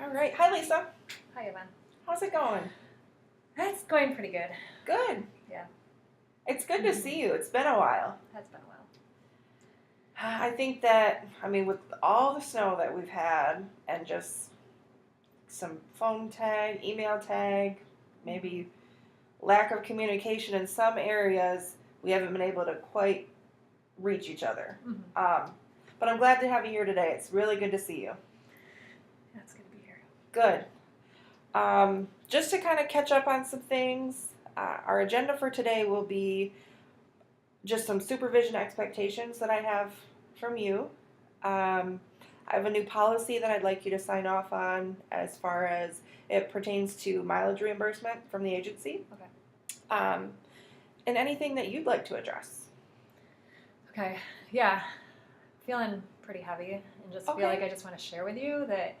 All right. Hi, Lisa. Hi, Yvonne. How's it going? It's going pretty good. Good. Yeah. It's good to see you. It's been a while. Has been a while. I think that, with all the snow that we've had and just some phone tag, email tag, maybe lack of communication in some areas, we haven't been able to quite reach each other. Mm-hmm. But I'm glad to have you here today. It's really good to see you. Yeah, it's good to be here. Good. Just to kind of catch up on some things, our agenda for today will be just some supervision expectations that I have from you. I have a new policy that I'd like you to sign off on as far as it pertains to mileage reimbursement from the agency. Okay. And anything that you'd like to address. Okay. Yeah. Feeling pretty heavy and just feel like I just want to share with you that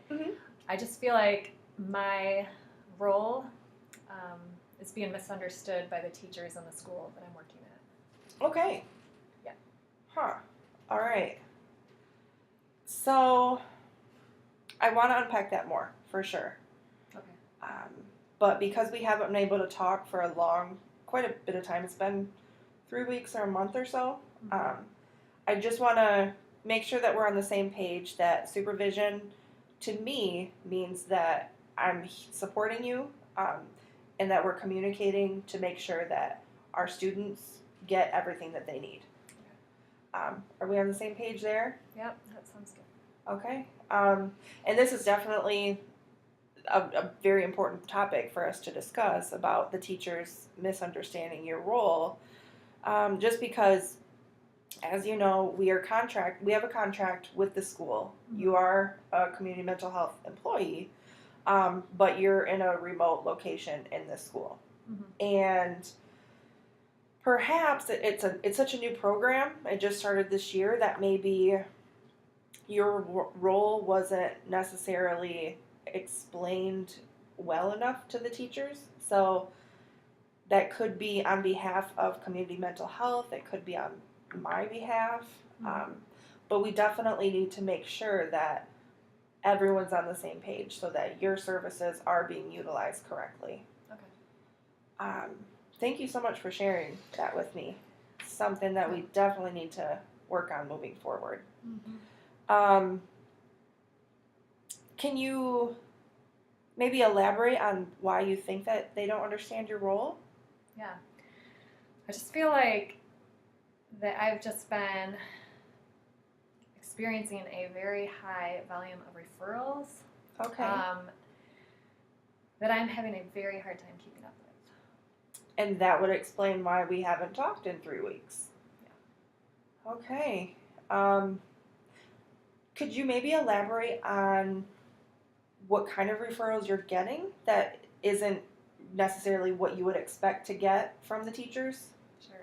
I just feel like my role is being misunderstood by the teachers in the school that I'm working at. Okay. Yeah. Huh. All right. So I want to unpack that more, for sure. Okay. But because we haven't been able to talk for quite a bit of time, it's been 3 weeks or a month or so, I just want to make sure that we're on the same page that supervision, to me, means that I'm supporting you and that we're communicating to make sure that our students get everything that they need. Are we on the same page there? Yep, that sounds good. Okay. And this is definitely a very important topic for us to discuss about the teachers misunderstanding your role. Just because, as you know, we have a contract with the school. Mm-hmm. You are a community mental health employee, but you're in a remote location in this school. Mm-hmm. And perhaps it's such a new program. It just started this year that maybe your role wasn't necessarily explained well enough to the teachers. So that could be on behalf of community mental health. It could be on my behalf. But we definitely need to make sure that everyone's on the same page so that your services are being utilized correctly. Okay. Thank you so much for sharing that with me. Something that we definitely need to work on moving forward. Mm-hmm. Can you maybe elaborate on why you think that they don't understand your role? Yeah. I just feel like that I've just been experiencing a very high volume of referrals. Okay. That I'm having a very hard time keeping up with. And that would explain why we haven't talked in 3 weeks. Yeah. Okay. Could you maybe elaborate on what kind of referrals you're getting that isn't necessarily what you would expect to get from the teachers? Sure.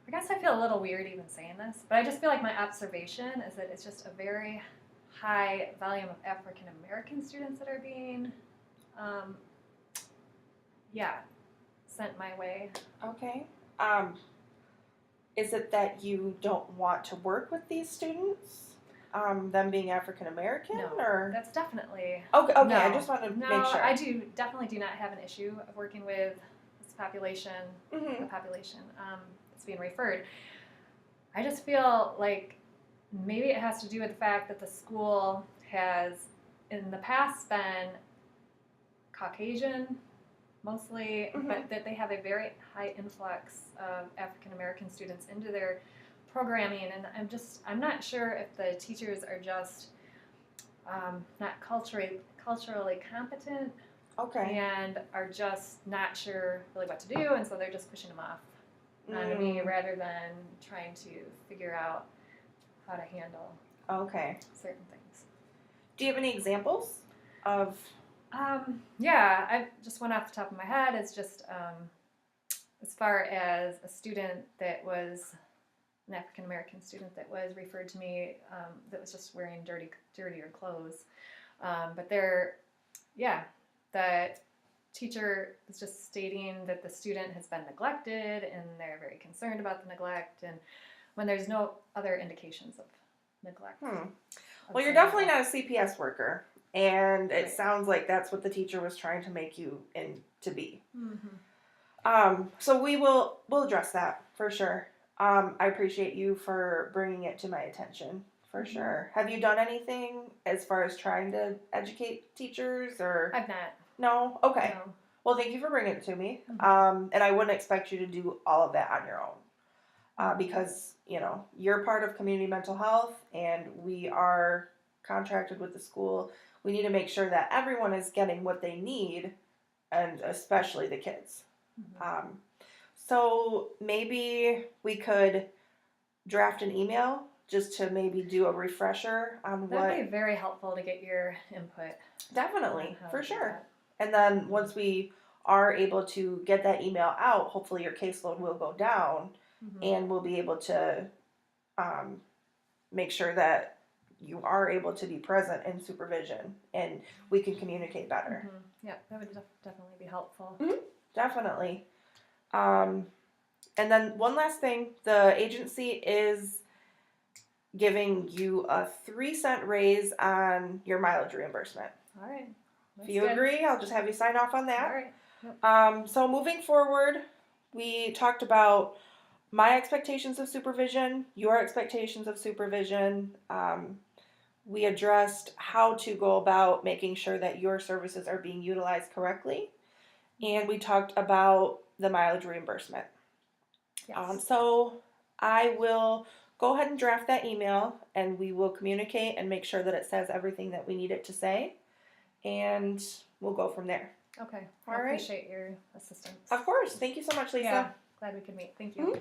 I guess I feel a little weird even saying this, but I just feel like my observation is that it's just a very high volume of African American students that are being, sent my way. Okay. Is it that you don't want to work with these students? Them being African American? No, or that's definitely. Okay. No, I just want to make sure. I definitely do not have an issue of working with this population. Mm-hmm. The population that's being referred. I just feel like maybe it has to do with the fact that the school has, in the past, been Caucasian, mostly, but that they have a very high influx of African American students into their programming, and I'm not sure if the teachers are just not culturally competent, and are just not sure really what to do, and so they're just pushing them off on me rather than trying to figure out how to handle certain things. Do you have any examples of? Yeah, I just went off the top of my head. It's just as far as a student that was an African American student that was referred to me that was just wearing dirtier clothes. But the teacher was just stating that the student has been neglected and they're very concerned about the neglect, and when there's no other indications of neglect. Well, you're definitely not a CPS worker. and it Right. sounds like that's what the teacher was trying to make you to be. Mm-hmm. So we'll address that for sure. I appreciate you for bringing it to my attention for Mhm. sure. Have you done anything as far as trying to educate teachers or I've not. no? Okay. No. Well, thank you for bringing it to me. Mhm. And I wouldn't expect you to do all of that on your own Mhm. because you're part of community mental health, and we are contracted with the school. We need to make sure that everyone is getting what they need, and especially the kids. Mhm. So maybe we could draft an email just to maybe do a refresher on what. That'd be very helpful to get your input. Definitely, on how for to do sure. that. And then once we are able to get that email out, hopefully your caseload will go down, Mhm. and we'll be able to make sure that you are able to be present in supervision and we can communicate better. Mhm. Yeah, that would definitely be helpful. Definitely. And then one last thing, the agency is giving you a 3-cent raise on your mileage reimbursement. All right. If you agree, I'll just have you sign off on All that. right. Yep. So moving forward, we talked about my expectations of supervision, your expectations of supervision. We addressed how to go about making sure that your services are being utilized correctly, and we talked about the mileage reimbursement. Yes. So I will go ahead and draft that email, and we will communicate and make sure that it says everything that we need it to say, and we'll go from there. Okay. All I right. appreciate your assistance. Of course. Thank you so much, Lisa. Yeah. Glad we could meet. Thank you.